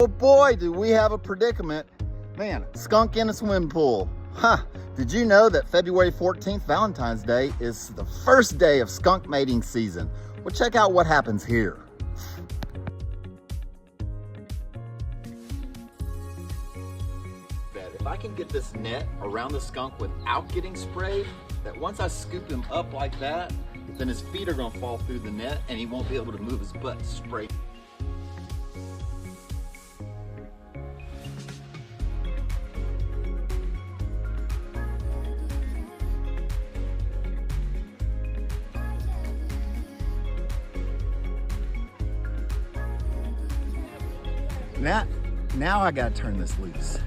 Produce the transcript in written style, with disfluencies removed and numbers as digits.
Oh boy, do we have a predicament. Man, skunk in a swimming pool. Huh, did you know that February 14th, Valentine's Day, is the first day of skunk mating season? Well, check out what happens here. If I can get this net around the skunk without getting sprayed, that once I scoop him up like that, then his feet are gonna fall through the net and he won't be able to move his butt straight. Now I gotta turn this loose.